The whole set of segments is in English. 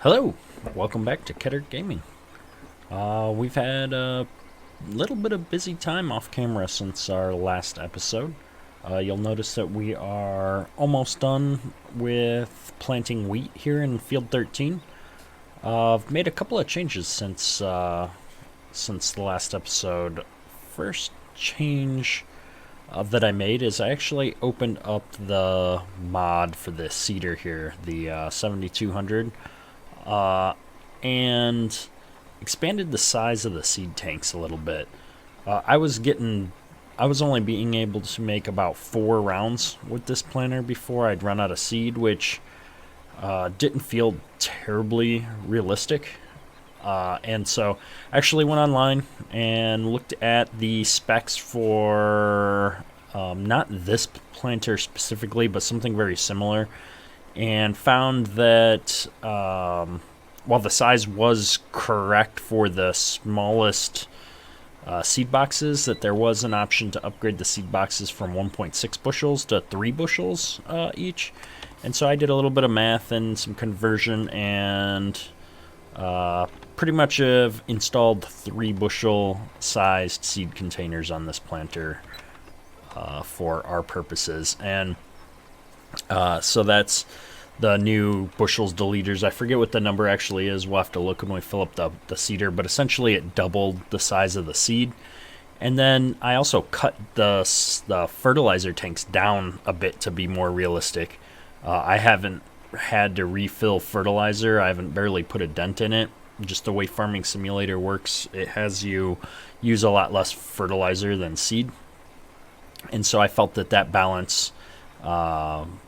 Hello, welcome back to Ketter Gaming. We've had a little bit of busy time off camera since our last episode. You'll notice that we are almost done with planting wheat here in Field 13. I've made a couple of changes since the last episode. First change that I made is I actually opened up the mod for the seeder here, the 7200. And expanded the size of the seed tanks a little bit. I was only being able to make about 4 rounds with this planter before I'd run out of seed, which didn't feel terribly realistic. And so I actually went online and looked at the specs for not this planter specifically, but something very similar, and found that while the size was correct for the smallest seed boxes, that there was an option to upgrade the seed boxes from 1.6 bushels to 3 bushels each. And so I did a little bit of math and some conversion, and pretty much have installed 3 bushel sized seed containers on this planter for our purposes. And so that's the new bushels deleters. I forget what the number actually is. We'll have to look when we fill up the seeder, but essentially it doubled the size of the seed. And then I also cut the fertilizer tanks down a bit to be more realistic. I haven't had to refill fertilizer. I haven't barely put a dent in it. Just the way Farming Simulator works, it has you use a lot less fertilizer than seed. And so I felt that balance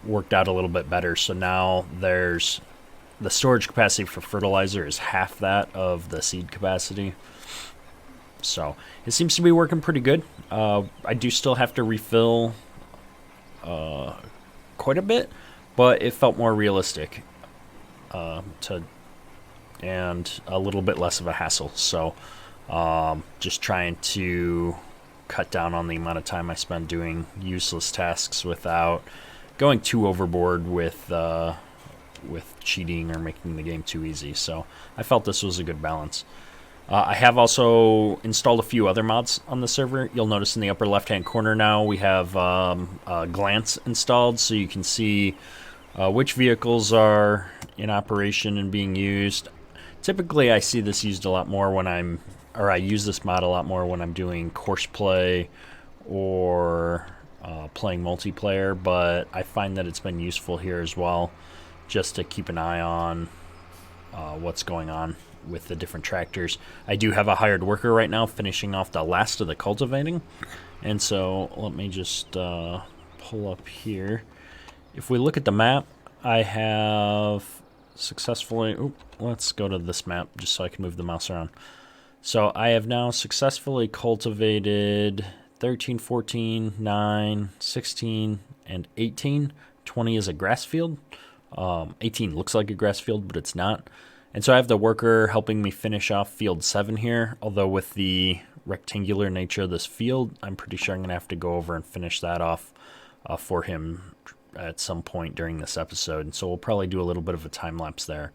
worked out a little bit better. So now there's the storage capacity for fertilizer is half that of the seed capacity. So it seems to be working pretty good. I do still have to refill quite a bit, but it felt more realistic and a little bit less of a hassle. So just trying to cut down on the amount of time I spend doing useless tasks without going too overboard with cheating or making the game too easy. So I felt this was a good balance. I have also installed a few other mods on the server. You'll notice in the upper left-hand corner now we have Glance installed, so you can see which vehicles are in operation and being used. Typically, I see this used a lot more when I use this mod a lot more when I'm doing course play or playing multiplayer, but I find that it's been useful here as well, just to keep an eye on what's going on with the different tractors. I do have a hired worker right now finishing off the last of the cultivating, and so let me just pull up here. If we look at the map, I have successfully... let's go to this map just so I can move the mouse around. So I have now successfully cultivated 13, 14, 9, 16, and 18. 20 is a grass field. 18 looks like a grass field, but it's not. And so I have the worker helping me finish off field 7 here, although with the rectangular nature of this field, I'm pretty sure I'm going to have to go over and finish that off for him at some point during this episode. And so we'll probably do a little bit of a time lapse there.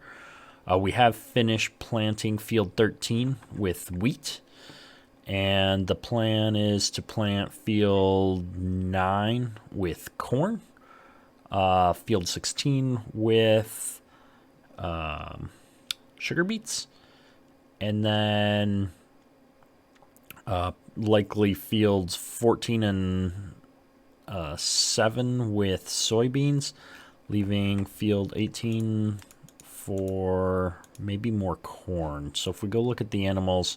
We have finished planting field 13 with wheat, and the plan is to plant field 9 with corn, field 16 with sugar beets, and then likely fields 14 and 7 with soybeans, leaving field 18 for maybe more corn. So if we go look at the animals,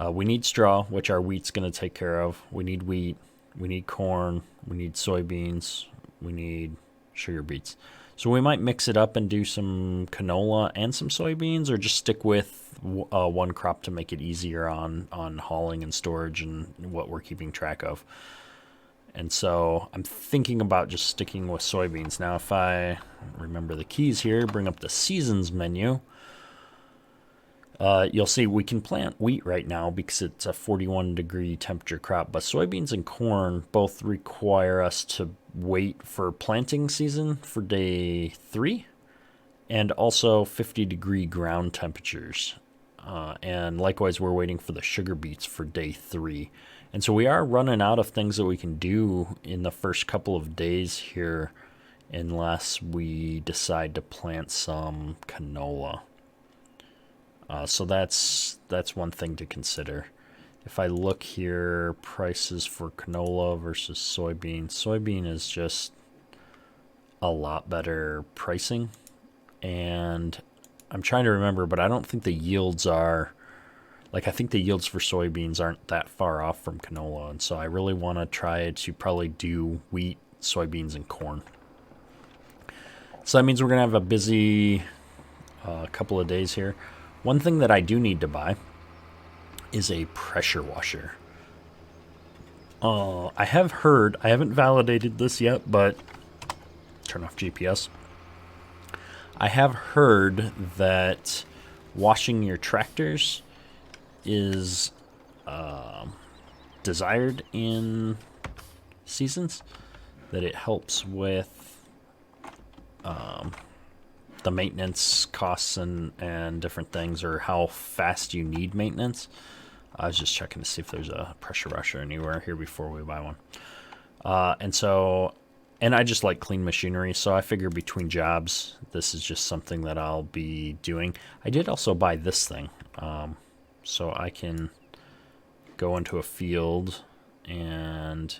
we need straw, which our wheat's going to take care of. We need wheat, we need corn, we need soybeans, we need sugar beets. So we might mix it up and do some canola and some soybeans, or just stick with one crop to make it easier on hauling and storage and what we're keeping track of. And so I'm thinking about just sticking with soybeans. Now, if I remember the keys here, bring up the seasons menu, you'll see we can plant wheat right now because it's a 41 degree temperature crop. But soybeans and corn both require us to wait for planting season for day 3. and also 50-degree ground temperatures. And likewise, we're waiting for the sugar beets for day 3. And so we are running out of things that we can do in the first couple of days here unless we decide to plant some canola. So that's one thing to consider. If I look here, prices for canola versus soybean. Soybean is just a lot better pricing. And I'm trying to remember, but I don't think the yields are... Like, I think the yields for soybeans aren't that far off from canola. And so I really want to try to probably do wheat, soybeans, and corn. So that means we're going to have a busy couple of days here. One thing that I do need to buy is a pressure washer. I have heard, I haven't validated this yet, but turn off GPS. I have heard that washing your tractors is desired in seasons, that it helps with the maintenance costs and different things, or how fast you need maintenance. I was just checking to see if there's a pressure washer anywhere here before we buy one. And I just like clean machinery, so I figure between jobs, this is just something that I'll be doing. I did also buy this thing, so I can go into a field and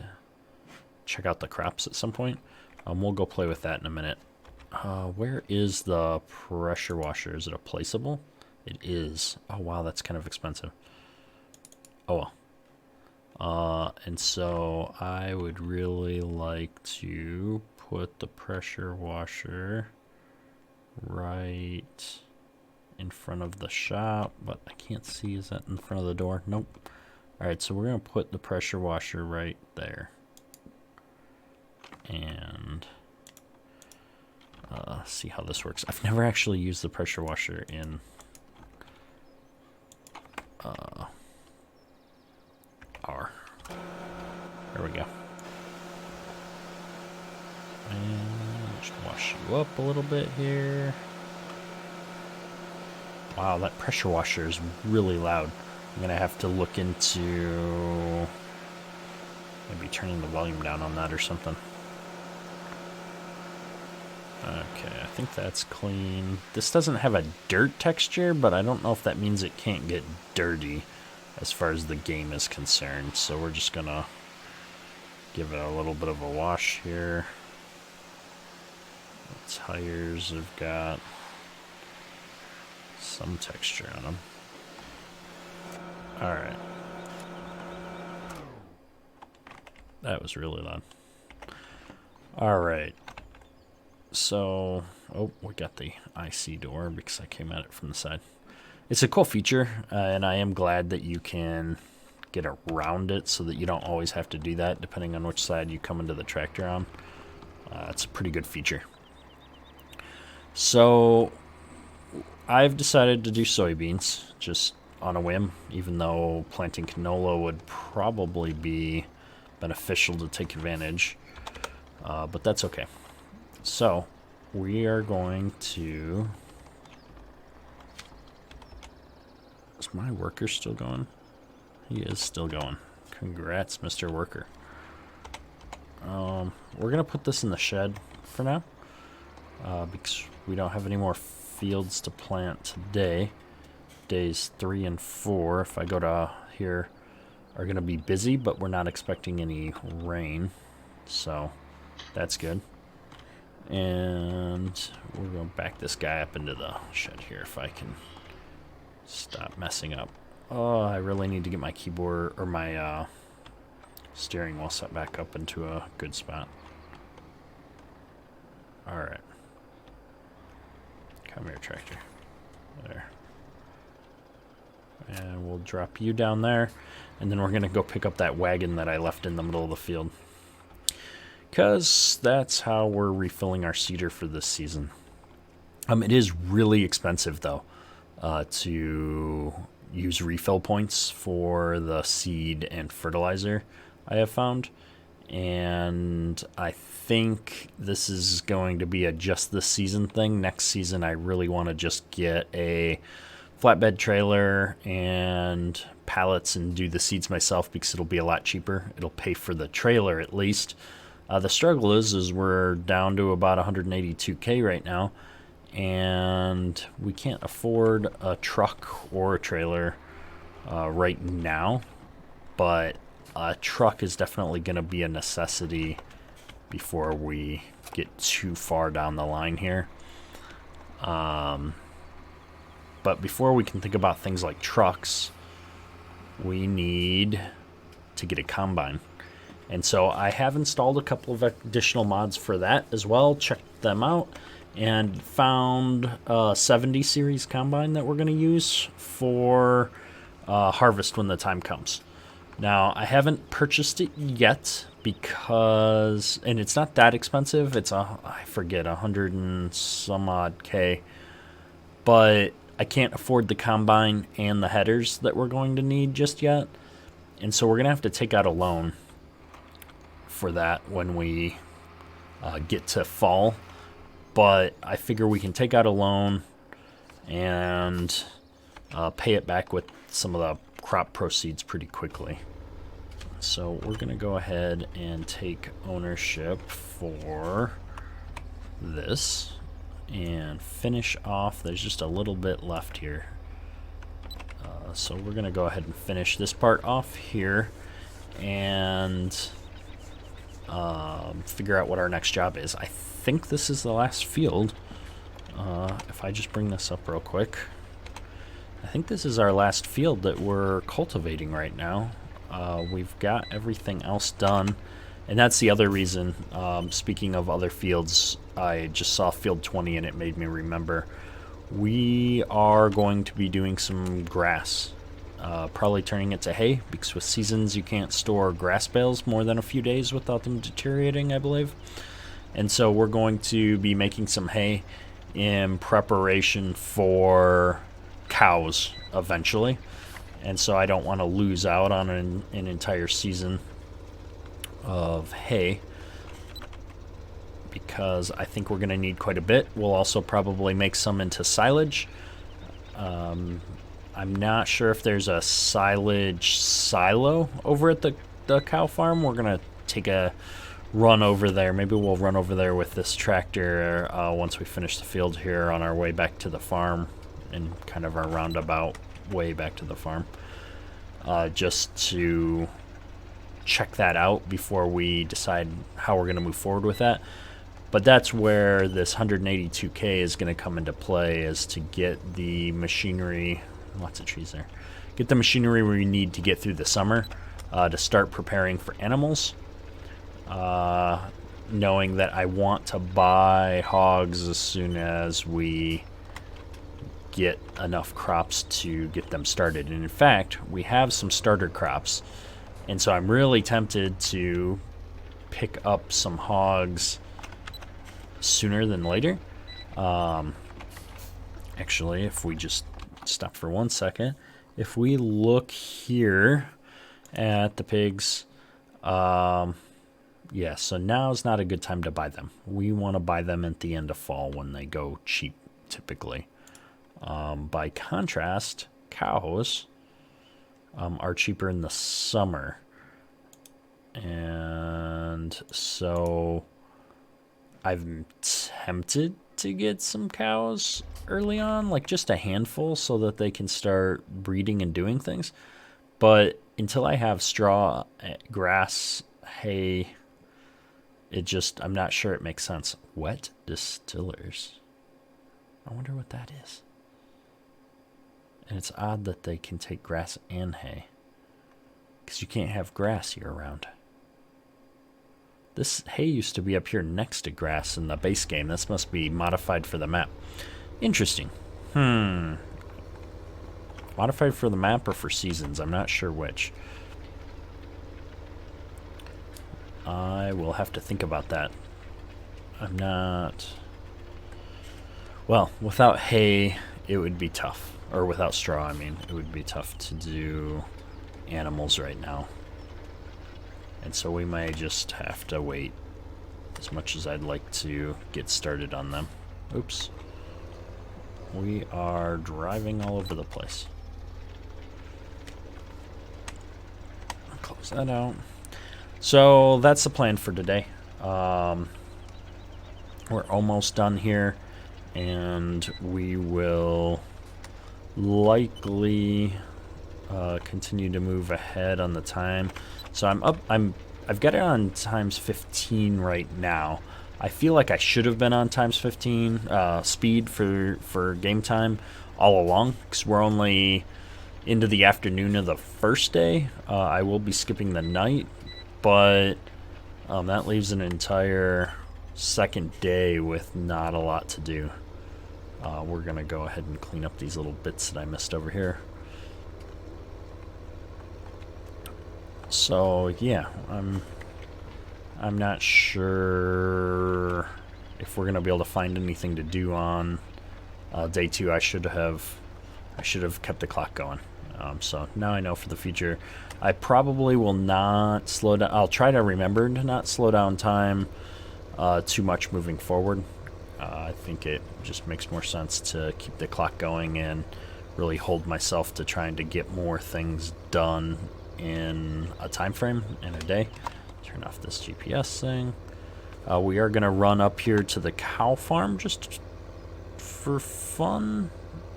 check out the crops at some point. We'll go play with that in a minute. Where is the pressure washer? Is it a placeable? It is. Oh, wow, that's kind of expensive. Oh, well. And so I would really like to put the pressure washer right in front of the shop, but I can't see. Is that in front of the door? Nope. All right, so we're going to put the pressure washer right there. And see how this works. I've never actually used the pressure washer in R. There we go. And just wash you up a little bit here. Wow, that pressure washer is really loud. I'm going to have to look into maybe turning the volume down on that or something. Okay, I think that's clean. This doesn't have a dirt texture, but I don't know if that means it can't get dirty as far as the game is concerned. So we're just going to give it a little bit of a wash here. The tires have got some texture on them. Alright. That was really loud. Alright. So, oh, we got the IC door because I came at it from the side. It's a cool feature, and I am glad that you can get around it so that you don't always have to do that depending on which side you come into the tractor on. It's a pretty good feature. So, I've decided to do soybeans just on a whim, even though planting canola would probably be beneficial to take advantage, but that's okay. So, we are going to... Is my worker still going? He is still going. Congrats, Mr. Worker. We're going to put this in the shed for now, because we don't have any more fields to plant today. Days 3 and 4, if I go to here, are going to be busy, but we're not expecting any rain, so that's good. And we're going to back this guy up into the shed here if I can stop messing up. Oh, I really need to get my keyboard or my steering wheel set back up into a good spot. Alright. Come here, tractor. There. And we'll drop you down there. And then we're going to go pick up that wagon that I left in the middle of the field. Because that's how we're refilling our seeder for this season. It is really expensive, though, to use refill points for the seed and fertilizer, I have found. and I think this is going to be a just this season thing. Next season, I really want to just get a flatbed trailer and pallets and do the seeds myself because it'll be a lot cheaper. It'll pay for the trailer at least. The struggle is we're down to about 182K right now, and we can't afford a truck or a trailer right now, but a truck is definitely going to be a necessity before we get too far down the line here. But before we can think about things like trucks, we need to get a combine. And so I have installed a couple of additional mods for that as well, checked them out, and found a 70 series combine that we're going to use for harvest when the time comes. Now, I haven't purchased it yet because, and it's not that expensive. It's I forget, 100 and some odd K, but I can't afford the combine and the headers that we're going to need just yet. And so we're going to have to take out a loan for that when we get to fall. But I figure we can take out a loan and pay it back with some of the crop proceeds pretty quickly. So we're going to go ahead and take ownership for this and finish off. There's just a little bit left here. So we're going to go ahead and finish this part off here and figure out what our next job is. I think this is the last field. If I just bring this up real quick. I think this is our last field that we're cultivating right now. We've got everything else done. And that's the other reason, speaking of other fields, I just saw field 20 and it made me remember. We are going to be doing some grass, probably turning it to hay, because with seasons you can't store grass bales more than a few days without them deteriorating, I believe. And so we're going to be making some hay in preparation for cows eventually. And so I don't want to lose out on an entire season of hay, because I think we're going to need quite a bit. We'll also probably make some into silage. I'm not sure if there's a silage silo over at the cow farm. We're going to take a run over there. Maybe we'll run over there with this tractor once we finish the field here on our way back to the farm, and kind of our roundabout way back to the farm, just to check that out before we decide how we're going to move forward with that. But that's where this 182K is going to come into play, is to get the machinery, lots of trees there, get the machinery we need to get through the summer, to start preparing for animals, knowing that I want to buy hogs as soon as we get enough crops to get them started. And in fact, we have some starter crops, and so I'm really tempted to pick up some hogs sooner than later. Actually, if we just stop for 1 second, if we look here at the pigs, yeah, so now's not a good time to buy them. We want to buy them at the end of fall when they go cheap, typically. By contrast, cows are cheaper in the summer. And so I'm tempted to get some cows early on, like just a handful, so that they can start breeding and doing things. But until I have straw, grass, hay, I'm not sure it makes sense. Wet distillers. I wonder what that is. And it's odd that they can take grass and hay, because you can't have grass year round. This hay used to be up here next to grass in the base game. This must be modified for the map. Interesting. Modified for the map or for seasons? I'm not sure which. I will have to think about that. I'm not... Well, without hay, it would be tough. Or without straw, I mean. It would be tough to do animals right now. And so we may just have to wait, as much as I'd like to get started on them. Oops. We are driving all over the place. Close that out. So that's the plan for today. We're almost done here, and we will likely continue to move ahead on the time. So I've got it on times 15 right now. I feel like I should have been on times 15 speed for game time all along, because we're only into the afternoon of the first day. I will be skipping the night, but that leaves an entire second day with not a lot to do. We're gonna go ahead and clean up these little bits that I missed over here. So yeah, I'm not sure if we're gonna be able to find anything to do on day 2. I should have kept the clock going. So now I know for the future. I probably will not slow down. I'll try to remember to not slow down time too much moving forward. I think it just makes more sense to keep the clock going and really hold myself to trying to get more things done in a time frame in a day. Turn off this GPS thing. We are going to run up here to the cow farm just for fun.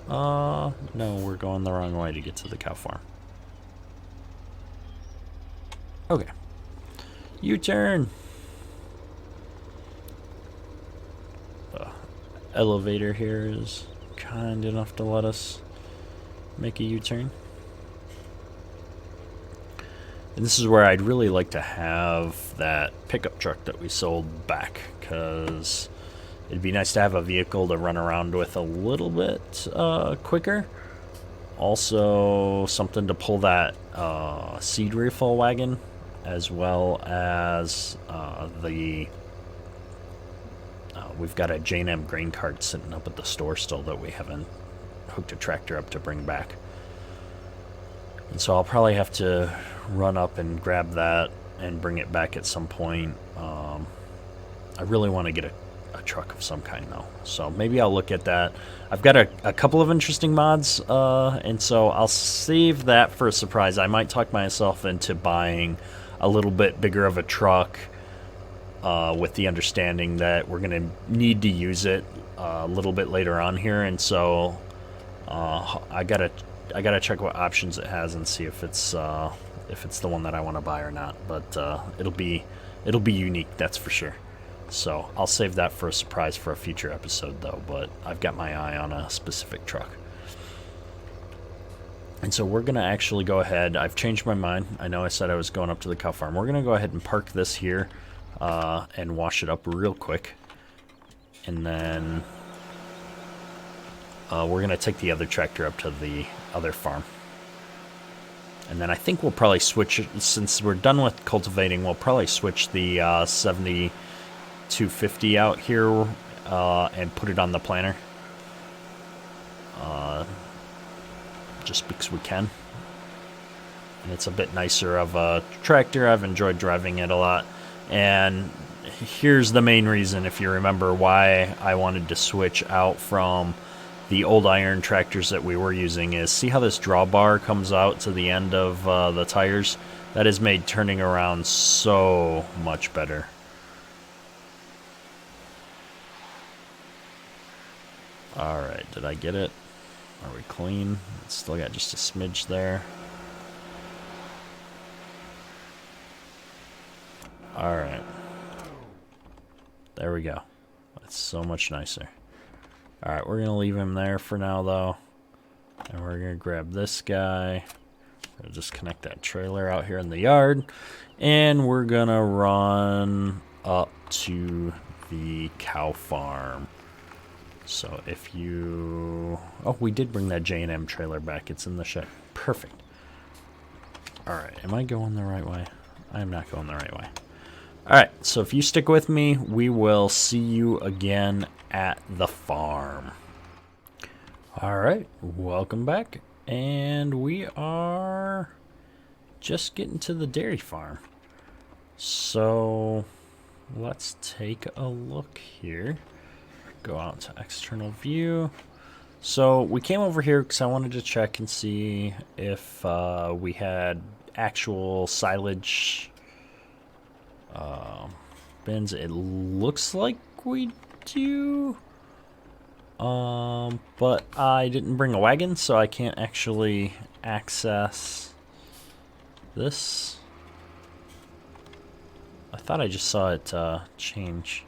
No, we're going the wrong way to get to the cow farm. Okay. U-turn. Elevator here is kind enough to let us make a U-turn. And this is where I'd really like to have that pickup truck that we sold back, because it'd be nice to have a vehicle to run around with a little bit quicker. Also, something to pull that seed refill wagon, as well as we've got a J&M grain cart sitting up at the store still that we haven't hooked a tractor up to bring back. And so I'll probably have to run up and grab that and bring it back at some point. I really want to get a truck of some kind though, so maybe I'll look at that. I've got a couple of interesting mods, and so I'll save that for a surprise. I might talk myself into buying a little bit bigger of a truck, with the understanding that we're going to need to use it a little bit later on here, and so I gotta check what options it has and see if it's the one that I want to buy or not. But it'll be unique, that's for sure. So I'll save that for a surprise for a future episode though. But I've got my eye on a specific truck. And so we're gonna actually go ahead. I've changed my mind. I know I said I was going up to the cow farm. We're gonna go ahead and park this here and wash it up real quick, and then we're gonna take the other tractor up to the other farm. And then I think we'll probably switch it, since we're done with cultivating, we'll probably switch the 7250 out here and put it on the planter. Just because we can. And it's a bit nicer of a tractor. I've enjoyed driving it a lot. And here's the main reason, if you remember, why I wanted to switch out from the old iron tractors that we were using, is see how this drawbar comes out to the end of the tires? That has made turning around so much better. Alright, did I get it? Are we clean? Still got just a smidge there. Alright. There we go. That's so much nicer. Alright, we're going to leave him there for now, though. And we're going to grab this guy. We're going to just connect that trailer out here in the yard. And we're going to run up to the cow farm. So if you... Oh, we did bring that J&M trailer back. It's in the shed. Perfect. Alright, am I going the right way? I am not going the right way. Alright, so if you stick with me, we will see you again at the farm. Alright, welcome back. And we are just getting to the dairy farm. So let's take a look here. Go out to external view. So we came over here because I wanted to check and see if we had actual silage bins. It looks like we do. But I didn't bring a wagon, so I can't actually access this. I thought I just saw it change.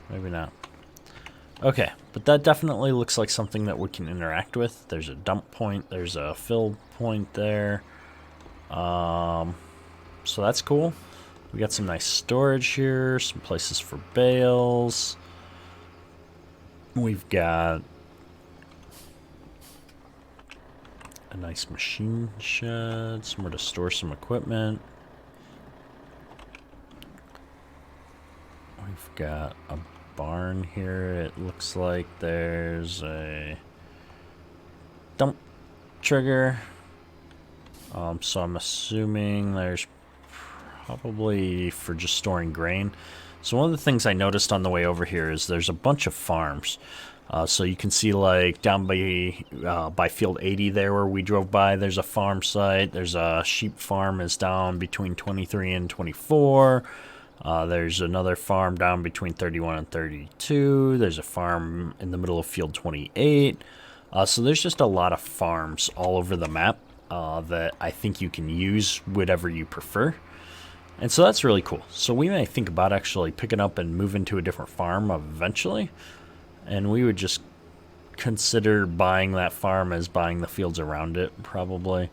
Maybe not. Okay, but that definitely looks like something that we can interact with. There's a dump point, there's a fill point there. So that's cool. We got some nice storage here, some places for bales. We've got a nice machine shed, somewhere to store some equipment. We've got a barn here. It looks like there's a dump trigger. So I'm assuming there's probably for just storing grain. So one of the things I noticed on the way over here is there's a bunch of farms. So you can see like down by field 80 there where we drove by, there's a farm site. There's a sheep farm is down between 23 and 24. There's another farm down between 31 and 32. There's a farm in the middle of field 28. So there's just a lot of farms all over the map that I think you can use whatever you prefer. And so that's really cool. So we may think about actually picking up and moving to a different farm eventually. And we would just consider buying that farm as buying the fields around it, probably.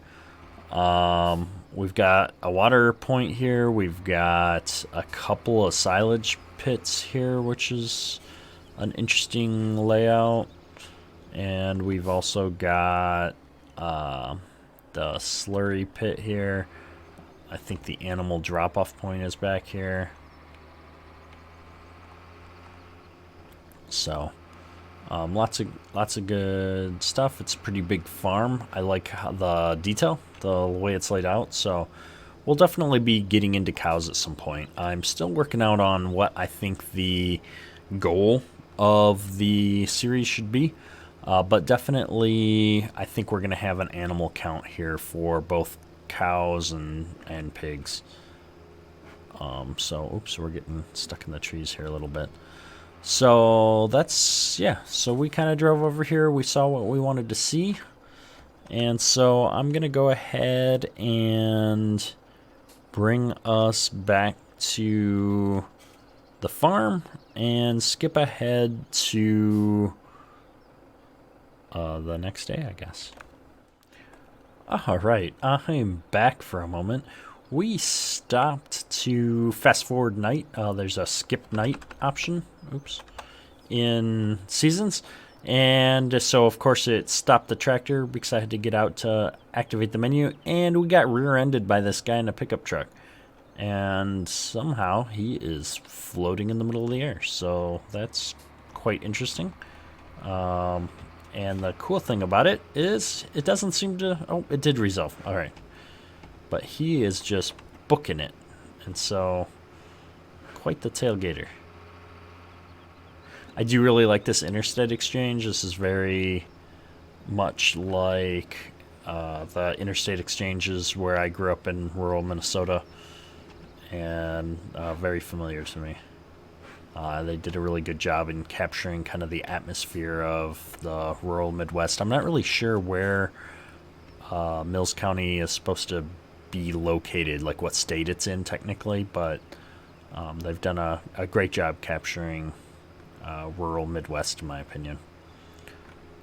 We've got a water point here. We've got a couple of silage pits here, which is an interesting layout. And we've also got the slurry pit here. I think the animal drop-off point is back here. So, lots of good stuff. It's a pretty big farm. I like the detail, the way it's laid out. So, we'll definitely be getting into cows at some point. I'm still working out on what I think the goal of the series should be. But definitely, I think we're going to have an animal count here for both cows and pigs. So, oops, we're getting stuck in the trees here a little bit. So that's, yeah, so we kind of drove over here. We saw what we wanted to see. And so I'm going to go ahead and bring us back to the farm and skip ahead to the next day, I guess. All right, I'm back for a moment. We stopped to fast forward night. There's a skip night option, oops, in Seasons. And so, of course, it stopped the tractor because I had to get out to activate the menu. And we got rear-ended by this guy in a pickup truck. And somehow he is floating in the middle of the air. So that's quite interesting. And the cool thing about it is it doesn't seem to... Oh, it did resolve. All right. But he is just booking it. And so, quite the tailgater. I do really like this interstate exchange. This is very much like the interstate exchanges where I grew up in rural Minnesota. And very familiar to me. They did a really good job in capturing kind of the atmosphere of the rural Midwest. I'm not really sure where Mills County is supposed to be located, like what state it's in technically, but they've done a great job capturing rural Midwest, in my opinion.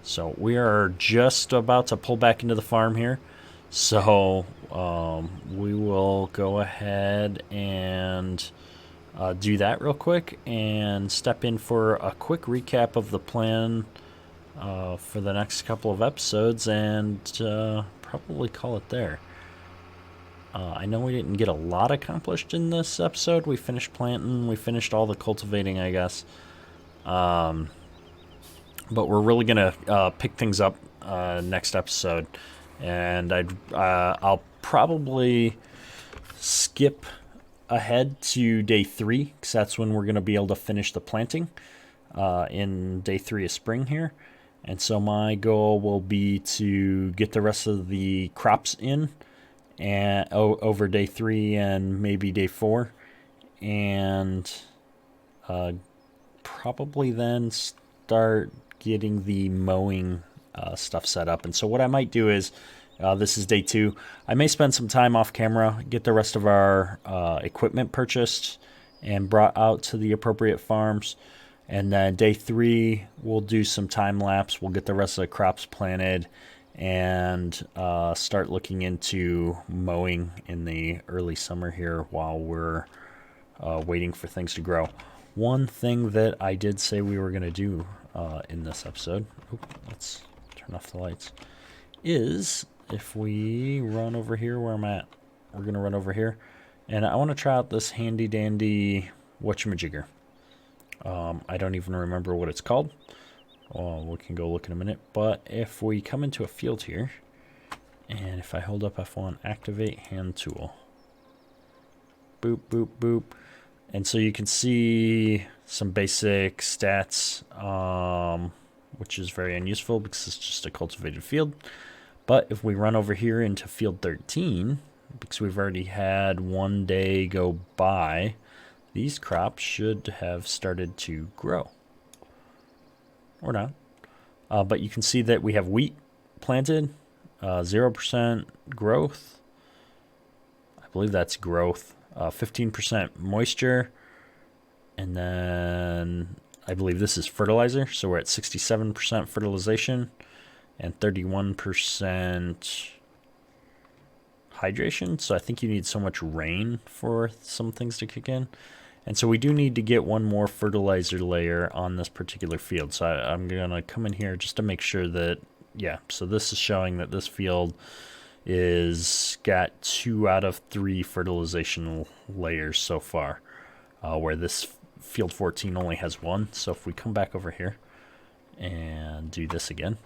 So we are just about to pull back into the farm here. So we will go ahead and do that real quick and step in for a quick recap of the plan for the next couple of episodes and probably call it there. I know we didn't get a lot accomplished in this episode. We finished planting, we finished all the cultivating, I guess. But we're really gonna pick things up next episode, and I'll probably skip ahead to day 3 because that's when we're going to be able to finish the planting in day 3 of spring here. And so my goal will be to get the rest of the crops in and over day 3 and maybe day 4, and probably then start getting the mowing stuff set up. And so what I might do is, this is day 2. I may spend some time off camera, get the rest of our equipment purchased and brought out to the appropriate farms. And then day 3, we'll do some time lapse. We'll get the rest of the crops planted and start looking into mowing in the early summer here while we're waiting for things to grow. One thing that I did say we were going to do in this episode, let's turn off the lights, is if we run over here where I'm at, we're going to run over here, and I want to try out this handy dandy whatchamajigger. I don't even remember what it's called. We can go look in a minute. But if we come into a field here, and if I hold up F1, activate hand tool. Boop, boop, boop. And so you can see some basic stats, which is very unuseful because it's just a cultivated field. But if we run over here into field 13, because we've already had one day go by, these crops should have started to grow. Or not. But you can see that we have wheat planted, 0% growth. I believe that's growth. 15% moisture. And then I believe this is fertilizer. So we're at 67% fertilization and 31% hydration. So I think you need so much rain for some things to kick in. And so we do need to get one more fertilizer layer on this particular field. So I'm going to come in here just to make sure that, yeah, so this is showing that this field is got 2 out of 3 fertilization layers so far, where this field 14 only has 1. So if we come back over here and do this again,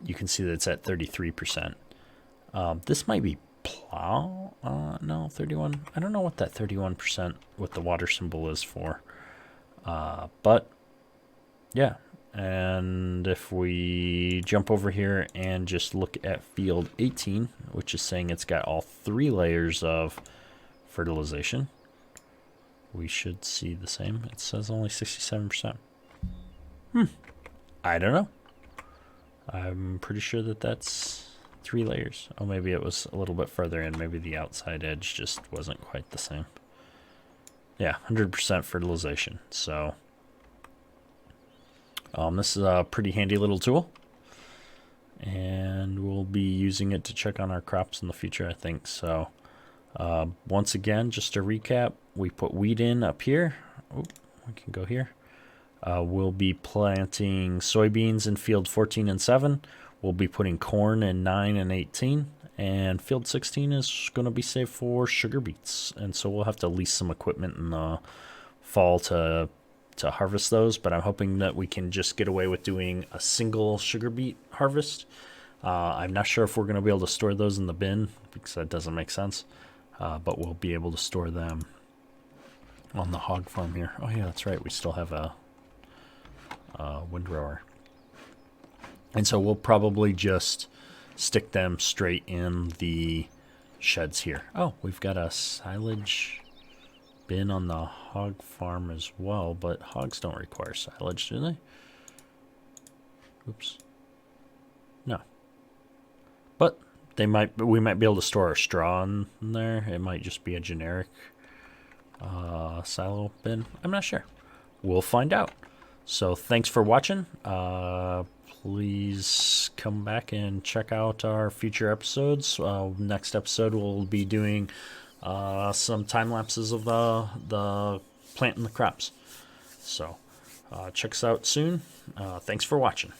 you can see that it's at 33%. This might be plow, no, 31. I don't know what that 31% with the water symbol is for. But yeah, and if we jump over here and just look at field 18, which is saying it's got all 3 layers of fertilization, we should see the same. It says only 67%. I don't know. I'm pretty sure that that's 3 layers. Oh, maybe it was a little bit further in. Maybe the outside edge just wasn't quite the same. Yeah, 100% fertilization. So this is a pretty handy little tool, and we'll be using it to check on our crops in the future, I think. So once again, just to recap, we put wheat in up here. Oh, we can go here. We'll be planting soybeans in field 14 and 7. We'll be putting corn in 9 and 18, and field 16 is going to be saved for sugar beets. And so we'll have to lease some equipment in the fall to harvest those, but I'm hoping that we can just get away with doing a single sugar beet harvest. I'm not sure if we're going to be able to store those in the bin because that doesn't make sense, but we'll be able to store them on the hog farm here. Oh yeah, that's right. We still have a windrower. And so we'll probably just stick them straight in the sheds here. Oh, we've got a silage bin on the hog farm as well, but hogs don't require silage, do they? Oops. No. But we might be able to store our straw in there. It might just be a generic silo bin. I'm not sure. We'll find out. So thanks for watching. Please come back and check out our future episodes. Next episode we'll be doing some time lapses of the planting the crops. So check us out soon. Thanks for watching.